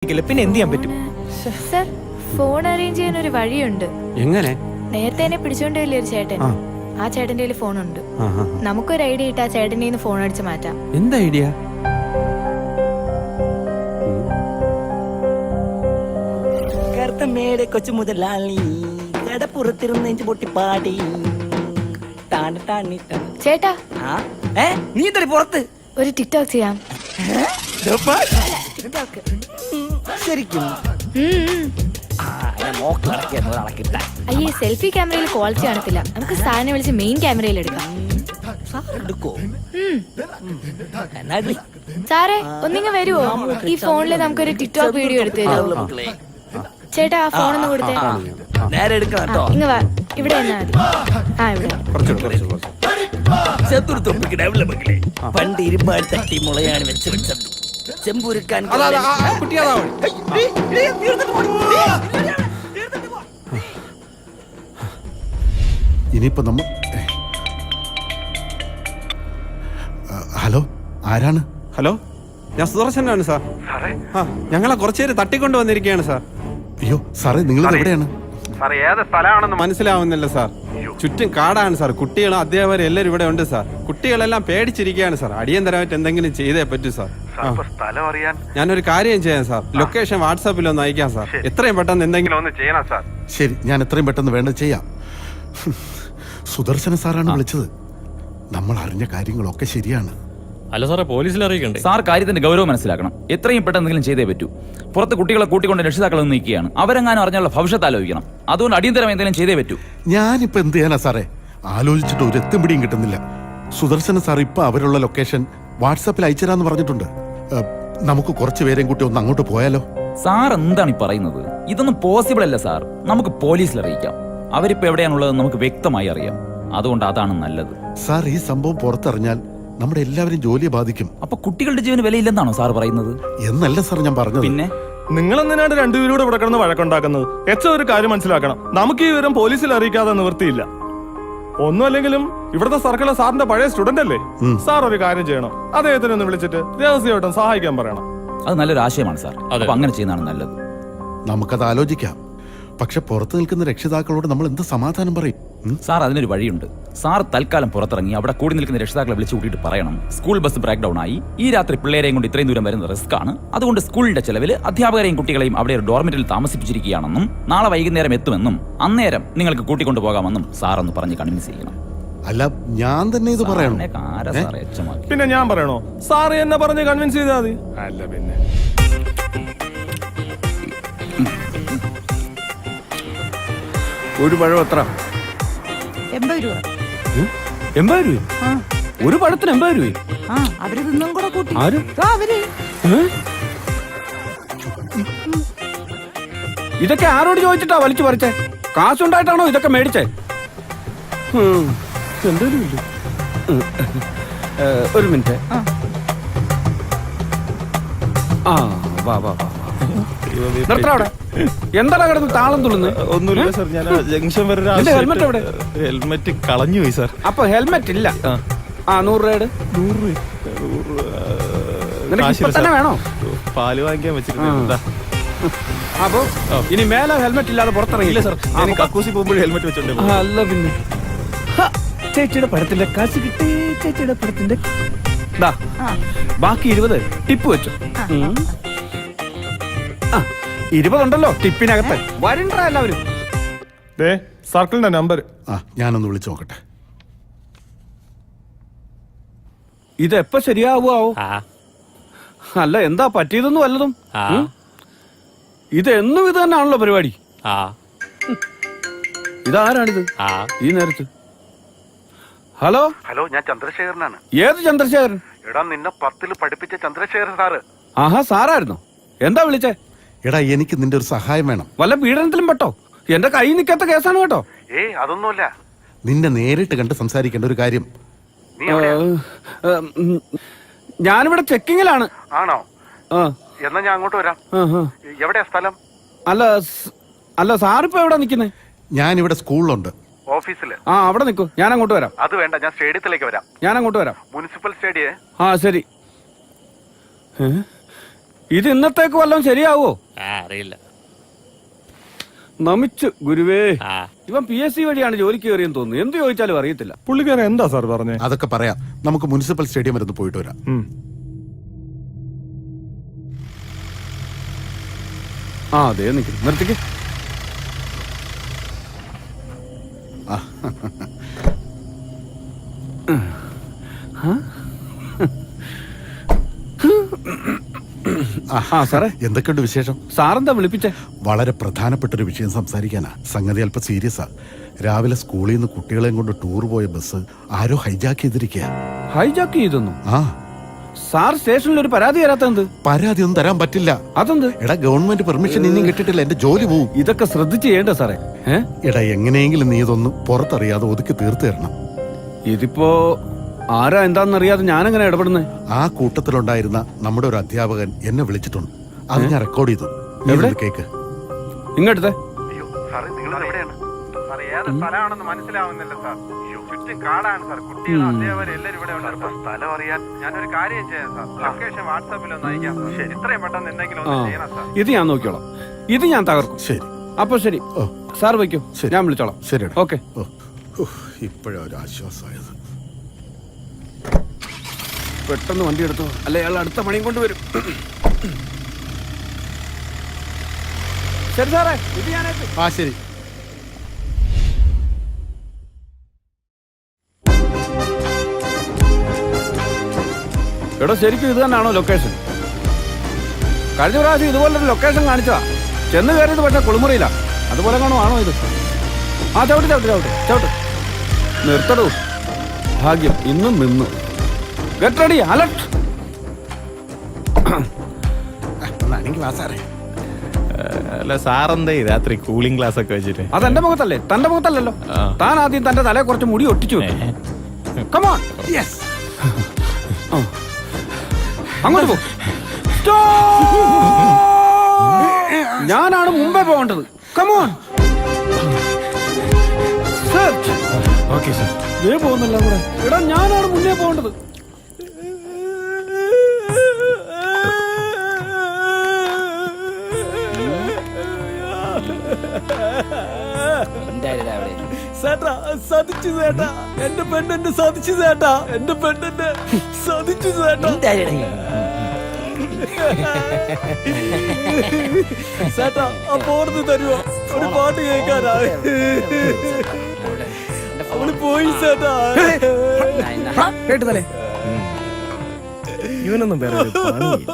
പിന്നെ എന്ത് ചെയ്യാൻ പറ്റും? സർ, ഫോൺ അറേഞ്ച് ചെയ്യാൻ ഒരു വഴിയുണ്ട്. എങ്ങനെ? നേരത്തെ എന്നെ പിടിച്ചോണ്ടല്ലേ ഒരു ചേട്ടൻ. ആ ചേട്ടന്റെ കയ്യിൽ ഫോണുണ്ട്. നമുക്കൊരു ഐഡിയ ഇട്ട് ആ ചേട്ടൻ്റെ കയ്യിൽ നിന്ന് ഫോൺ അടിച്ച് മാറ്റാം. എന്താ ഐഡിയ? കറുത്തമ്മയുടെ കൊച്ചു മുതലാളി കടപ്പുറത്തിരുന്ന് പൊട്ടിപ്പാടി. ചേട്ടാ, നീ തടി പുറത്ത് ഒരു ടിക്ടോക്ക് ചെയ്യാം. ശരിക്കും അയ്യേ, സെൽഫി ക്യാമറയിൽ ക്വാളിറ്റി കാണത്തില്ല. നമുക്ക് സാറിനെ വിളിച്ച് മെയിൻ ക്യാമറയിൽ എടുക്കാം. സാറേ, ഒന്നിങ്ങ് വരുവോ? ഈ ഫോണില് നമുക്കൊരു ടിക്ടോക്ക് വീഡിയോ എടുത്തു തരുമോ? ചേട്ടാ, ആ ഫോണൊന്ന് കൊടുത്തേ. നേരെ എടുക്കണം. ഇങ്ങ് വാ, ഇവിടെ എന്നാ മതി. ആ, ഇവിടെ. പണ്ട് ഇരുമ്പാട് തട്ടി മുളയാണ് വെച്ച് വെച്ചത്. ചെമ്പുരുക്കാൻ ഇനിയിപ്പോ നമ്മ ഹലോ, ആരാണ്? ഹലോ, ഞാൻ സുദർശനാണ് സാർ. ഞങ്ങളെ കുറച്ചേര് തട്ടിക്കൊണ്ട് വന്നിരിക്കുകയാണ് സാർ. അയ്യോ സാറേ, നിങ്ങൾ എവിടെയാണ്? സാർ, ഏത് സ്ഥലമാണെന്ന് മനസ്സിലാവുന്നില്ല സാർ. ചുറ്റും കാടാണ് സാർ. കുട്ടികളും അധ്യാപകരും എല്ലാവരും ഇവിടെ ഉണ്ട് സാർ. കുട്ടികളെല്ലാം പേടിച്ചിരിക്കുകയാണ് സാർ. അടിയന്തരമായിട്ട് എന്തെങ്കിലും ചെയ്തേ പറ്റൂ സാർ. ഞാനൊരു കാര്യം ചെയ്യാം സാർ. ലൊക്കേഷൻ വാട്സാപ്പിൽ ഒന്ന് അയക്കാം സാർ. എത്രയും പെട്ടെന്ന് എന്തെങ്കിലും ഒന്ന് ചെയ്യണം സാർ. ശരി, ഞാൻ എത്രയും പെട്ടെന്ന് വേണ്ടത് ചെയ്യാം. സുദർശന സാറാണ് വിളിച്ചത്. നമ്മൾ അറിഞ്ഞ കാര്യങ്ങളൊക്കെ ശരിയാണ്. അല്ല സാറേ, പോലീസിൽ അറിയിക്കണ്ടേ? സാർ കാര്യത്തിന്റെ ഗൗരവം മനസ്സിലാക്കണം. എത്രയും പെട്ടെന്ന് എന്തെങ്കിലും ചെയ്തേ പറ്റൂ. പുറത്ത് കുട്ടികളെ കൂട്ടിക്കൊണ്ട് രക്ഷിതാക്കൾ നിൽക്കുകയാണ്. അവരെങ്ങാനും അറിഞ്ഞുള്ള ഭവിഷ്യത്ത് ആലോചിക്കണം. അതുകൊണ്ട് അടിയന്തരം എന്തെങ്കിലും ചെയ്തേ പറ്റൂ. ഞാനിപ്പോ എന്ത് ചെയ്യാനാ സാറേ? ആലോചിച്ചിട്ട് ഒരു എത്തും പിടിയും കിട്ടുന്നില്ല. സുദർശന സാർ ഇപ്പൊ അവരുള്ള ലൊക്കേഷൻ വാട്സാപ്പിൽ അയച്ചുതരാന്ന് പറഞ്ഞിട്ടുണ്ട്. നമുക്ക് കുറച്ചു പേരെയും കൂട്ടി ഒന്ന് അങ്ങോട്ട് പോയാലോ? സാർ എന്താണ് ഈ പറയുന്നത്? ഇതൊന്നും പോസിബിൾ അല്ല സാർ. നമുക്ക് പോലീസിൽ അറിയിക്കാം. അവരിപ്പോ എവിടെയാണുള്ളത് നമുക്ക് വ്യക്തമായി അറിയാം. അതുകൊണ്ട് അതാണ് നല്ലത്. സാർ, ഈ സംഭവം പുറത്തറിഞ്ഞാൽ നമ്മുടെ എല്ലാവരും ജോലിയെ ബാധിക്കും. അപ്പൊ കുട്ടികളുടെ ജീവന് വിലയില്ലെന്നാണോ സാർ പറയുന്നത്? എന്നല്ല സാർ ഞാൻ പറഞ്ഞത്. പിന്നെ നിങ്ങൾ എന്തിനാണ് രണ്ടുപേരൂടെ ഇവിടെ കിടന്ന് വഴക്കുണ്ടാക്കുന്നത്? ഒരു കാര്യം മനസ്സിലാക്കണം. നമുക്ക് ഈ വിവരം പോലീസിൽ അറിയിക്കാതെ നിവൃത്തിയില്ല. ഒന്നുമല്ലെങ്കിലും ഇവിടുത്തെ സർക്കിളെ സാറിന്റെ പഴയ സ്റ്റുഡന്റ് അല്ലേ? സാർ ഒരു കാര്യം ചെയ്യണം. അദ്ദേഹത്തിനെ ഒന്ന് വിളിച്ചിട്ട് രഹസ്യമായിട്ടും സഹായിക്കാൻ പറയണം. അത് നല്ലൊരു ആശയമാണ് സാർ. അപ്പൊ അങ്ങനെ ചെയ്യുന്നതാണ് നല്ലത്. നമുക്കത് ആലോചിക്കാം. പക്ഷെ പുറത്തു നിൽക്കുന്ന രക്ഷിതാക്കളോട് നമ്മൾ എന്ത് സമാധാനം പറയും? സാർ, അതിനൊരു വഴിയുണ്ട്. സാർ തൽക്കാലം പുറത്തിറങ്ങി അവിടെ കൂടി നിൽക്കുന്ന രക്ഷിതാക്കളെ വിളിച്ചു കൂട്ടിയിട്ട് പറയണം, സ്കൂൾ ബസ് ബ്രേക്ക് ഡൗൺ ആയി, ഈ രാത്രി പിള്ളേരെയും കൊണ്ട് ഇത്രയും ദൂരം വരുന്ന റിസ്ക് ആണ്. അതുകൊണ്ട് സ്കൂളിന്റെ ചെലവിൽ അധ്യാപകരെയും കുട്ടികളെയും അവിടെ ഒരു ഡോർമെറ്ററിൽ താമസിപ്പിച്ചിരിക്കുകയാണെന്നും നാളെ വൈകുന്നേരം എത്തുമെന്നും അന്നേരം നിങ്ങൾക്ക് കൂട്ടിക്കൊണ്ടു പോകാമെന്നും സാർ ഒന്ന് പറഞ്ഞ് കൺവിൻസ് ചെയ്യണം. അല്ല, ഞാൻ തന്നെ ഇത് പറയണം? പിന്നെ ഞാൻ പറയണോ? സാറ് എന്നെ പറഞ്ഞ് കൺവിൻസ് ചെയ്താൽ മതി. അല്ല പിന്നെ ഒരു പഴം എത്ര? 80 രൂപ. 80 രൂപ? ഒരു പഴത്തിന് 80 രൂപ? അവര് തിന്നും കൂടെ കൂട്ടി. അവര് ഇതൊക്കെ ആരോട് ചോദിച്ചിട്ടാ വലിച്ചു പറിച്ചേ? കാശുണ്ടായിട്ടാണോ ഇതൊക്കെ മേടിച്ചേ? എന്തായാലും ഇല്ല. ഒരു മിനിറ്റ്. ആ, വാ വാ വാ. നിർത്തവിടെ. എന്താണ് കിടന്ന് താളം തുള്ളുന്നത്? ഒന്നുമില്ല സാർ, ഞാൻ ജംഗ്ഷൻ വരെ ഹെൽമെറ്റ് എവിടെ? ഹെൽമെറ്റ് കളഞ്ഞു പോയി സാർ. അപ്പൊ ഹെൽമെറ്റ് ഇല്ല. 100 രൂപയുടെ 100 രൂപ തന്നെ വേണോ? പാല് വാങ്ങിക്കാൻ വെച്ചിട്ടുണ്ട്. അപ്പൊ ഇനി മേലെ ഹെൽമെറ്റ് ഇല്ലാതെ പുറത്തിറങ്ങില്ല സാർ. കക്കൂസി പോകുമ്പോഴേ ഹെൽമെറ്റ് വെച്ചോണ്ട്. അല്ല പിന്നെ ചേച്ചിയുടെ പടത്തിന്റെ കാശ് കിട്ടി. ചേച്ചിയുടെ പടത്തിന്റെ ബാക്കി 20 ടിപ്പ് വെച്ചു. 20 ഉണ്ടല്ലോ ടിപ്പിനകത്ത്. വരണ്ട എല്ലാവരും. സർക്കിളിന്റെ നമ്പർ ഞാനൊന്ന് വിളിച്ചു നോക്കട്ടെ. ഇതെപ്പോ ശരിയാവോ? അല്ല, എന്താ പറ്റിയതൊന്നും വല്ലതും? ഇതെന്നും ഇത് തന്നെയാണല്ലോ പരിപാടി. ഇതാരാണിത് ഈ നേരത്ത്? ഹലോ ഹലോ, ഞാൻ ചന്ദ്രശേഖരനാണ്. ഏത് ചന്ദ്രശേഖരൻ? എടാ, നിന്നെ 10ൽ പഠിപ്പിച്ച ചന്ദ്രശേഖരൻ സാറ്. ആഹാ, സാറായിരുന്നോ? എന്താ വിളിച്ചേ? എടാ, എനിക്ക് നിന്റെ ഒരു സഹായം വേണം. വല്ല പീഡനത്തിലും പെട്ടോ? എന്റെ കൈ നിൽക്കാത്ത കേസാണ് കേട്ടോ. അതൊന്നുമില്ല. നിന്നെ നേരിട്ട് കണ്ട് സംസാരിക്കേണ്ട ഒരു കാര്യം. ഞാനിവിടെ ചെക്കിങ്ങിലാണ്. ആണോ? എന്നാ ഞാൻ അങ്ങോട്ട് വരാം. എവിടെയാ സ്ഥലം? അല്ല സാറിപ്പോ എവിടെ നിക്കുന്നേ? ഞാനിവിടെ സ്കൂളിലുണ്ട്. ഓഫീസില്? അവിടെ നിൽക്കൂ, ഞാൻ അങ്ങോട്ട് വരാം. അത് വേണ്ട, ഞാൻ സ്റ്റേഡിയത്തിലേക്ക് വരാം. ഞാൻ അങ്ങോട്ട് വരാം. Municipal stadium. ശരി. ഇത് ഇന്നത്തേക്ക് വല്ലതും ശരിയാവോ? അറിയില്ല. നമിച്ചു ഗുരുവേ. ഇവൻ PSC വഴിയാണ് ജോലിക്ക് കയറിയെന്ന് തോന്നുന്നു. എന്ത് ചോദിച്ചാലും അറിയത്തില്ല. പുള്ളിക്കാരൻ എന്താ സാർ പറഞ്ഞേ? അതൊക്കെ പറയാം. നമുക്ക് മുനിസിപ്പൽ സ്റ്റേഡിയം വരെ ഒന്ന് പോയിട്ട് വരാം. ആ അതെ നിൽക്കുന്നു. നിർത്തിക്ക്. സാറേ എന്തൊക്കെയുണ്ട് വിശേഷം? സാറെന്താ വിളിപ്പിച്ചേ? വളരെ പ്രധാനപ്പെട്ട ഒരു വിഷയം സംസാരിക്കാനാ. സംഗതി അല്പം സീരിയസാ. രാവിലെ സ്കൂളിൽ നിന്ന് കുട്ടികളെയും കൊണ്ട് ടൂർ പോയ ബസ് ആരോ ഹൈജാക്ക് ചെയ്തിരിക്കുക. ഹൈജാക്ക് ചെയ്തെന്നു? ആ സാർ സ്റ്റേഷനിൽ ഒരു പരാതി തരാത്തത്? പരാതി ഒന്നും തരാൻ പറ്റില്ല. അതെന്ത്? എടാ ഗവൺമെന്റ് പെർമിഷൻ ഇനിയും കിട്ടിയിട്ടില്ല. എന്റെ ജോലി പോവും. ഇതൊക്കെ ശ്രദ്ധിച്ച് ചെയ്യണ്ട സാറേ. എടാ എങ്ങനെയെങ്കിലും നീ ഇതൊന്ന് പുറത്തറിയാതെ ഒതുക്കി തീർത്തു തരണം. ഇതിപ്പോ ആരാ എന്താണെന്നറിയാതെ ഞാനെങ്ങനെ ഇടപെടുന്നേ? ആ കൂട്ടത്തിലുണ്ടായിരുന്ന നമ്മുടെ ഒരു അധ്യാപകൻ എന്നെ വിളിച്ചിട്ടുണ്ട്. അത് ഞാൻ റെക്കോർഡ് ചെയ്തു. എവിടെ? കേക്ക് ഇങ്ങോട്ടത്തെ. അയ്യോ സാറേ നിങ്ങൾ എവിടെയാണ്? സാർ ഏത് സ്ഥലമാണെന്ന് മനസ്സിലാവുന്നില്ല സാർ. ചുറ്റും കാടാണ് സാർ. കുട്ടികൾ അധ്യാപകർ എല്ലാവരും ഇവിടെ ഉണ്ട് സാർ. സ്ഥലം അറിയാൻ ഞാനൊരു കാര്യം ചെയ്യാം സാർ. ലൊക്കേഷൻ വാട്സാപ്പിൽ ഒന്ന് അയക്കാം സാർ. ഇത്രയും പെട്ടെന്ന് എന്തെങ്കിലും ഒന്ന് ചെയ്യണം സാർ. ഇത് ഞാൻ നോക്കിയോളാം. ഇത് ഞാൻ തകർക്കും. ശരി. അപ്പൊ ശരി. സാർ വയ്ക്കോ. ശരി. ഞാൻ വിളിച്ചോളാം. ശരി. ഓക്കെ. ഇപ്പോഴാ ഒരു ആശ്വാസമായത്. പെട്ടെന്ന് വണ്ടി എടുത്തു, അല്ലെ അയാൾ അടുത്ത പണിയും കൊണ്ടുവരും. ശരി സാറേ, ഇത് ഞാനേറ്റ്. ആ ശരി. എടോ ശരിക്കും ഇത് തന്നെയാണോ ലൊക്കേഷൻ? കഴിഞ്ഞ പ്രാവശ്യം ഇതുപോലൊരു ലൊക്കേഷൻ കാണിച്ചതാ. ചെന്ന് കയറിയത് പക്ഷെ കുളിമുറിയില്ല. അതുപോലെ ആണോ ഇത്? ആ ചവിട്ട് ചവിട്ട് ചവിട്ട് ചവിട്ട്. നിർത്തടൂ. ഭാഗ്യം ഇന്നും നിന്നു. Get ready, alert. അല്ല സാറെന്തേ രാത്രി കൂളിംഗ് ഗ്ലാസ് ഒക്കെ വെച്ചിട്ട്? അതെന്റെ മുഖത്തല്ലേ, തന്റെ മുഖത്തല്ലല്ലോ. താൻ ആദ്യം തന്റെ തലയെ കുറച്ച് മുടി ഒട്ടിച്ചു. കമോൺ. യെസ്. അങ്ങോട്ട് പോ. ഞാനാണ് മുമ്പേ പോകേണ്ടത്. കമോൺ. Okay sir. ദേ പോകുന്നില്ല കൂടെ. എടാ ഞാനാണ് മുന്നേ പോകേണ്ടത്. ചേട്ടാ സാധിച്ചു ചേട്ടാ, എന്റെ പെണ്ണെന്നെ സാധിച്ചു ചേട്ടാ, എന്റെ പെണ്ണെന്നെ സാധിച്ചു ചേട്ടാ. ചേട്ടാ ആ പോർന്ന് തരുവോ? ഒരു പാട്ട് കേൾക്കാനാ. അവള് പോയി ചേട്ടാ. കേട്ടതല്ലേ? ഇവനൊന്നും വേറെ ഒരു പണിയില്ല.